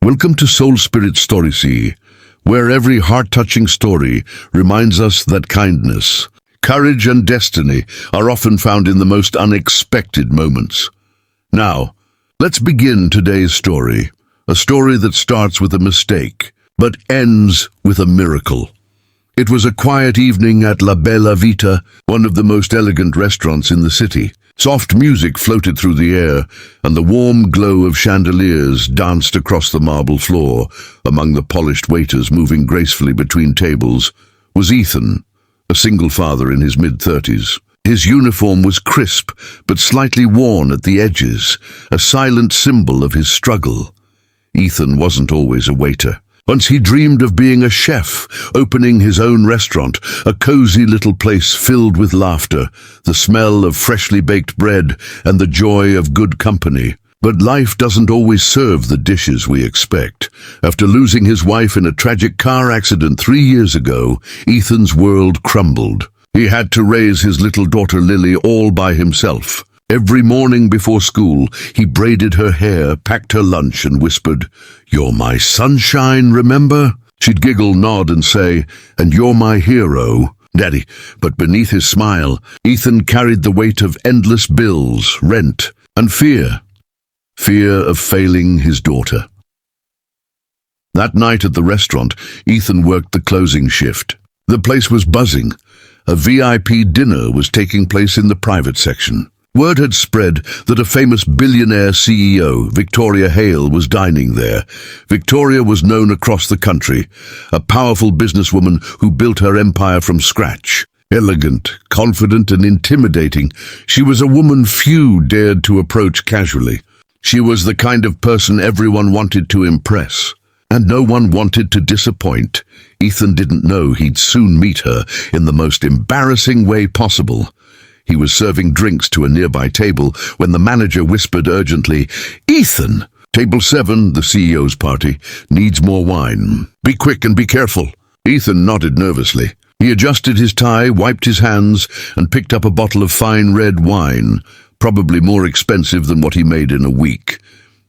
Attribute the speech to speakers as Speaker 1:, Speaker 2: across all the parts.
Speaker 1: Welcome to Soul Spirit Storiesi, where every heart-touching story reminds us that kindness, courage and destiny are often found in the most unexpected moments. Now, let's begin today's story, a story that starts with a mistake, but ends with a miracle. It was a quiet evening at La Bella Vita, one of the most elegant restaurants in the city. Soft music floated through the air, and the warm glow of chandeliers danced across the marble floor. Among the polished waiters moving gracefully between tables was Ethan, a single father in his mid-30s. His uniform was crisp, but slightly worn at the edges, a silent symbol of his struggle. Ethan wasn't always a waiter. Once he dreamed of being a chef, opening his own restaurant, a cozy little place filled with laughter, the smell of freshly baked bread, and the joy of good company. But life doesn't always serve the dishes we expect. After losing his wife in a tragic car accident 3 years ago, Ethan's world crumbled. He had to raise his little daughter Lily all by himself. Every morning before school, he braided her hair, packed her lunch, and whispered, "You're my sunshine, remember?" She'd giggle, nod, and say, "And you're my hero, Daddy." But beneath his smile, Ethan carried the weight of endless bills, rent, and fear. Fear of failing his daughter. That night at the restaurant, Ethan worked the closing shift. The place was buzzing. A VIP dinner was taking place in the private section. Word had spread that a famous billionaire CEO, Victoria Hale, was dining there. Victoria was known across the country, a powerful businesswoman who built her empire from scratch. Elegant, confident, and intimidating, she was a woman few dared to approach casually. She was the kind of person everyone wanted to impress, and no one wanted to disappoint. Ethan didn't know he'd soon meet her in the most embarrassing way possible. He was serving drinks to a nearby table when the manager whispered urgently, "Ethan, table 7, the CEO's party, needs more wine. Be quick and be careful." Ethan nodded nervously. He adjusted his tie, wiped his hands, and picked up a bottle of fine red wine, probably more expensive than what he made in a week.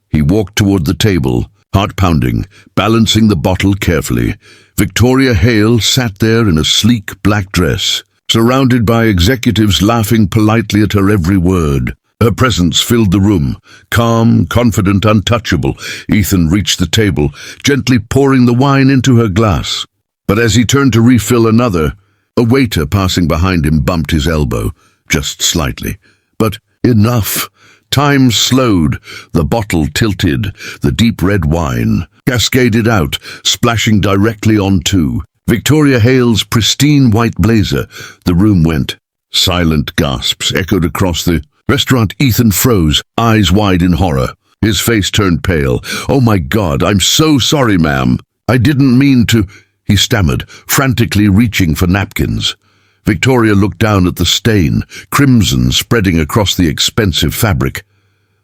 Speaker 1: He walked toward the table, heart pounding, balancing the bottle carefully. Victoria Hale sat there in a sleek black dress, surrounded by executives laughing politely at her every word. Her presence filled the room, calm, confident, untouchable. Ethan reached the table, gently pouring the wine into her glass. But as he turned to refill another, a waiter passing behind him bumped his elbow, just slightly. But enough. Time slowed, the bottle tilted, the deep red wine cascaded out, splashing directly onto Victoria Hale's pristine white blazer. The room went. Silent gasps echoed across the restaurant. Ethan froze, eyes wide in horror. His face turned pale. "Oh my God, I'm so sorry, ma'am. I didn't mean to," he stammered, frantically reaching for napkins. Victoria looked down at the stain, crimson spreading across the expensive fabric,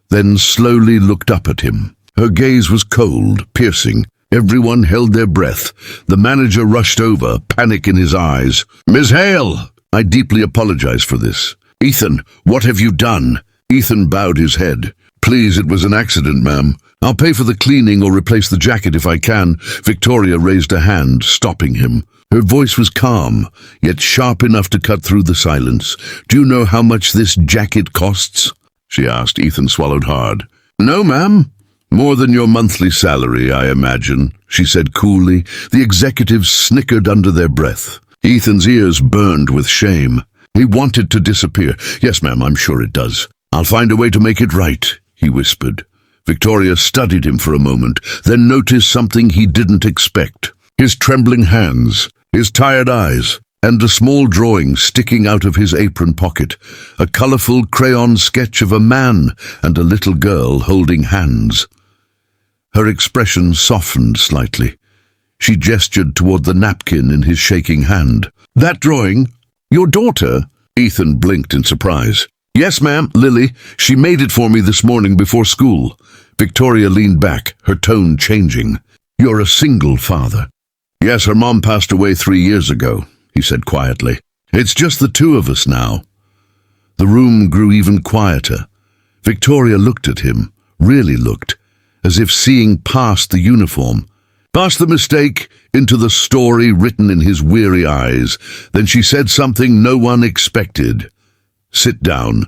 Speaker 1: then slowly looked up at him. Her gaze was cold, piercing. Everyone held their breath. The manager rushed over, panic in his eyes. "Miss Hale, I deeply apologize for this." "Ethan, what have you done?" Ethan bowed his head. "Please, it was an accident, ma'am. I'll pay for the cleaning or replace the jacket if I can." Victoria raised a hand, stopping him. Her voice was calm, yet sharp enough to cut through the silence. "Do you know how much this jacket costs?" she asked. Ethan swallowed hard. "No, ma'am." "More than your monthly salary, I imagine," she said coolly. The executives snickered under their breath. Ethan's ears burned with shame. He wanted to disappear. "Yes, ma'am, I'm sure it does. I'll find a way to make it right," he whispered. Victoria studied him for a moment, then noticed something he didn't expect. His trembling hands, his tired eyes, and a small drawing sticking out of his apron pocket, a colorful crayon sketch of a man and a little girl holding hands. Her expression softened slightly. She gestured toward the napkin in his shaking hand. "That drawing? Your daughter?" Ethan blinked in surprise. "Yes, ma'am, Lily. She made it for me this morning before school." Victoria leaned back, her tone changing. "You're a single father." "Yes, her mom passed away 3 years ago," he said quietly. "It's just the two of us now." The room grew even quieter. Victoria looked at him, really looked, as if seeing past the uniform, past the mistake, into the story written in his weary eyes. Then she said something no one expected. "Sit down."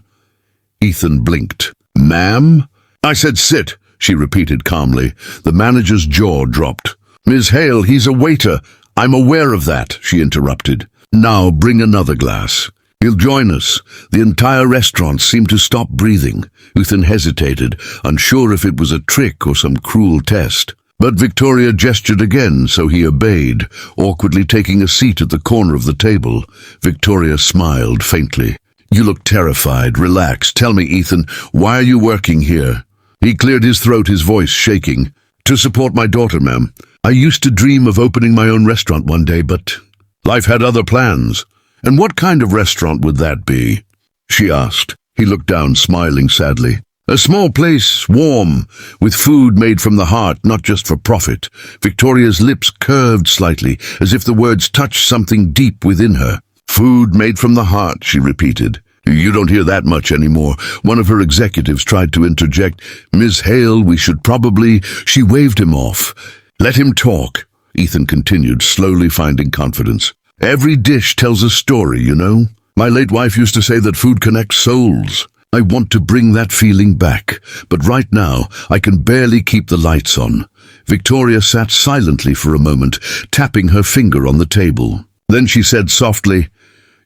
Speaker 1: Ethan blinked. "Ma'am?" "I said sit," she repeated calmly. The manager's jaw dropped. "Ms. Hale, he's a waiter." "I'm aware of that," she interrupted. "Now bring another glass. He'll join us." The entire restaurant seemed to stop breathing. Ethan hesitated, unsure if it was a trick or some cruel test. But Victoria gestured again, so he obeyed, awkwardly taking a seat at the corner of the table. Victoria smiled faintly. "You look terrified. Relax. Tell me, Ethan, why are you working here?" He cleared his throat, his voice shaking. "To support my daughter, ma'am. I used to dream of opening my own restaurant one day, but life had other plans." "And what kind of restaurant would that be?" she asked. He looked down, smiling sadly. "A small place, warm, with food made from the heart, not just for profit." Victoria's lips curved slightly, as if the words touched something deep within her. "Food made from the heart," she repeated. "You don't hear that much anymore." One of her executives tried to interject. "Ms. Hale, we should probably—" She waved him off. "Let him talk," Ethan continued, slowly finding confidence. "Every dish tells a story, you know. My late wife used to say that food connects souls. I want to bring that feeling back, but right now I can barely keep the lights on." Victoria sat silently for a moment, tapping her finger on the table. Then she said softly,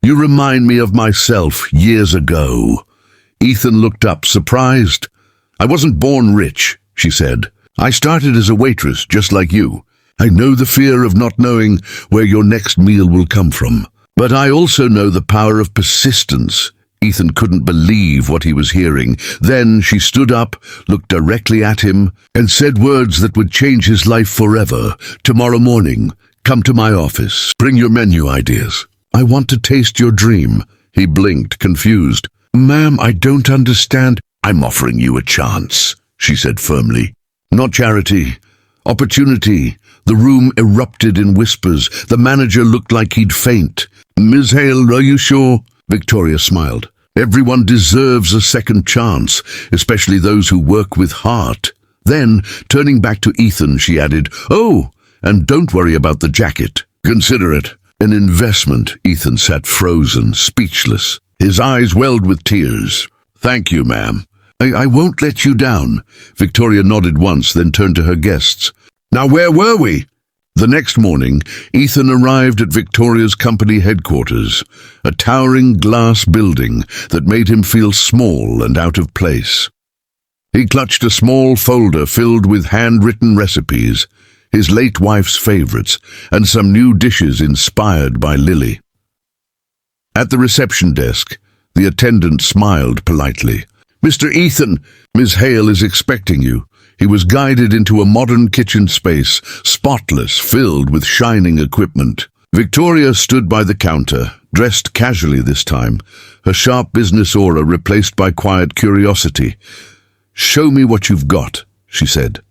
Speaker 1: "You remind me of myself years ago." Ethan looked up, surprised. "I wasn't born rich," she said. "I started as a waitress, just like you. I know the fear of not knowing where your next meal will come from. But I also know the power of persistence." Ethan couldn't believe what he was hearing. Then she stood up, looked directly at him, and said words that would change his life forever. "Tomorrow morning, come to my office. Bring your menu ideas. I want to taste your dream." He blinked, confused. "Ma'am, I don't understand." "I'm offering you a chance," she said firmly. "Not charity. Opportunity." The room erupted in whispers. The manager looked like he'd faint. "Ms. Hale, are you sure?" Victoria smiled. "Everyone deserves a second chance, especially those who work with heart." Then, turning back to Ethan, she added, "Oh, and don't worry about the jacket. Consider it an investment." Ethan sat frozen, speechless. His eyes welled with tears. "Thank you, ma'am. I won't let you down." Victoria nodded once, then turned to her guests. "Now where were we?" The next morning, Ethan arrived at Victoria's company headquarters, a towering glass building that made him feel small and out of place. He clutched a small folder filled with handwritten recipes, his late wife's favorites, and some new dishes inspired by Lily. At the reception desk, the attendant smiled politely. "Mr. Ethan, Ms. Hale is expecting you." He was guided into a modern kitchen space, spotless, filled with shining equipment. Victoria stood by the counter, dressed casually this time, her sharp business aura replaced by quiet curiosity. "Show me what you've got," she said.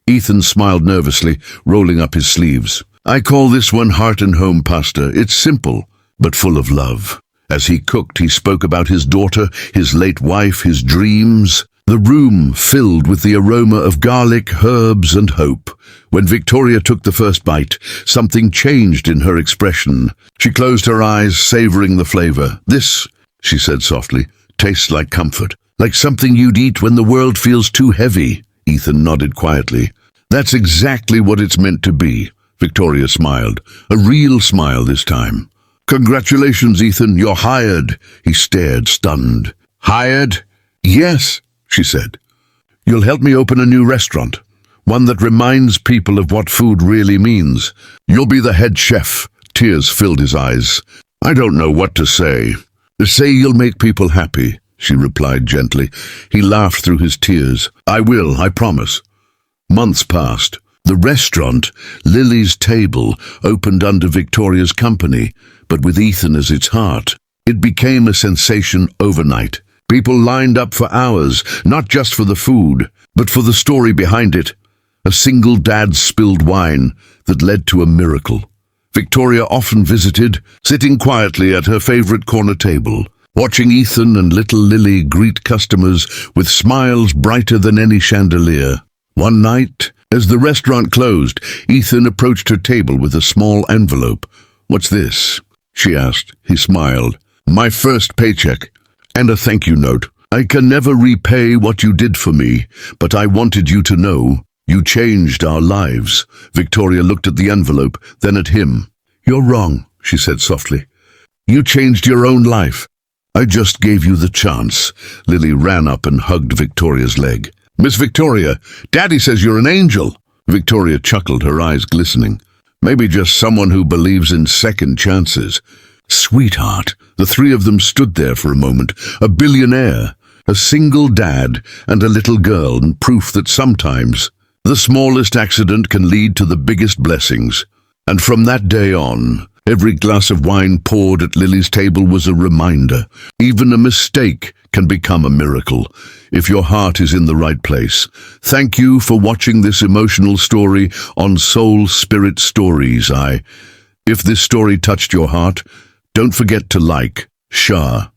Speaker 1: Ethan smiled nervously, rolling up his sleeves. "I call this one Heart and Home pasta. It's simple, but full of love." As he cooked, he spoke about his daughter, his late wife, his dreams. The room filled with the aroma of garlic, herbs, and hope. When Victoria took the first bite, something changed in her expression. She closed her eyes, savoring the flavor. "This," she said softly, "tastes like comfort, like something you'd eat when the world feels too heavy." Ethan nodded quietly. "That's exactly what it's meant to be." Victoria smiled, a real smile this time. "Congratulations, Ethan, you're hired." He stared, stunned. "Hired?" "Yes," she said. "You'll help me open a new restaurant, one that reminds people of what food really means. You'll be the head chef." Tears filled his eyes. "I don't know what to say." "Say you'll make people happy," she replied gently. He laughed through his tears. "I will, I promise." Months passed. The restaurant, Lily's Table, opened under Victoria's company, but with Ethan as its heart. It became a sensation overnight. People lined up for hours, not just for the food, but for the story behind it. A single dad spilled wine that led to a miracle. Victoria often visited, sitting quietly at her favorite corner table, watching Ethan and little Lily greet customers with smiles brighter than any chandelier. One night, as the restaurant closed, Ethan approached her table with a small envelope. "What's this?" she asked. He smiled. "My first paycheck. And a thank you note. I can never repay what you did for me, but I wanted you to know you changed our lives." Victoria looked at the envelope, then at him. "You're wrong," she said softly. "You changed your own life. I just gave you the chance." Lily ran up and hugged Victoria's leg. "Miss Victoria, Daddy says you're an angel." Victoria chuckled, her eyes glistening. "Maybe just someone who believes in second chances." "Sweetheart." The three of them stood there for a moment, a billionaire, a single dad, and a little girl, and proof that sometimes the smallest accident can lead to the biggest blessings. And from that day on, every glass of wine poured at Lily's table was a reminder. Even a mistake can become a miracle if your heart is in the right place. Thank you for watching this emotional story on Soul Spirit Stories. If this story touched your heart, don't forget to like, share,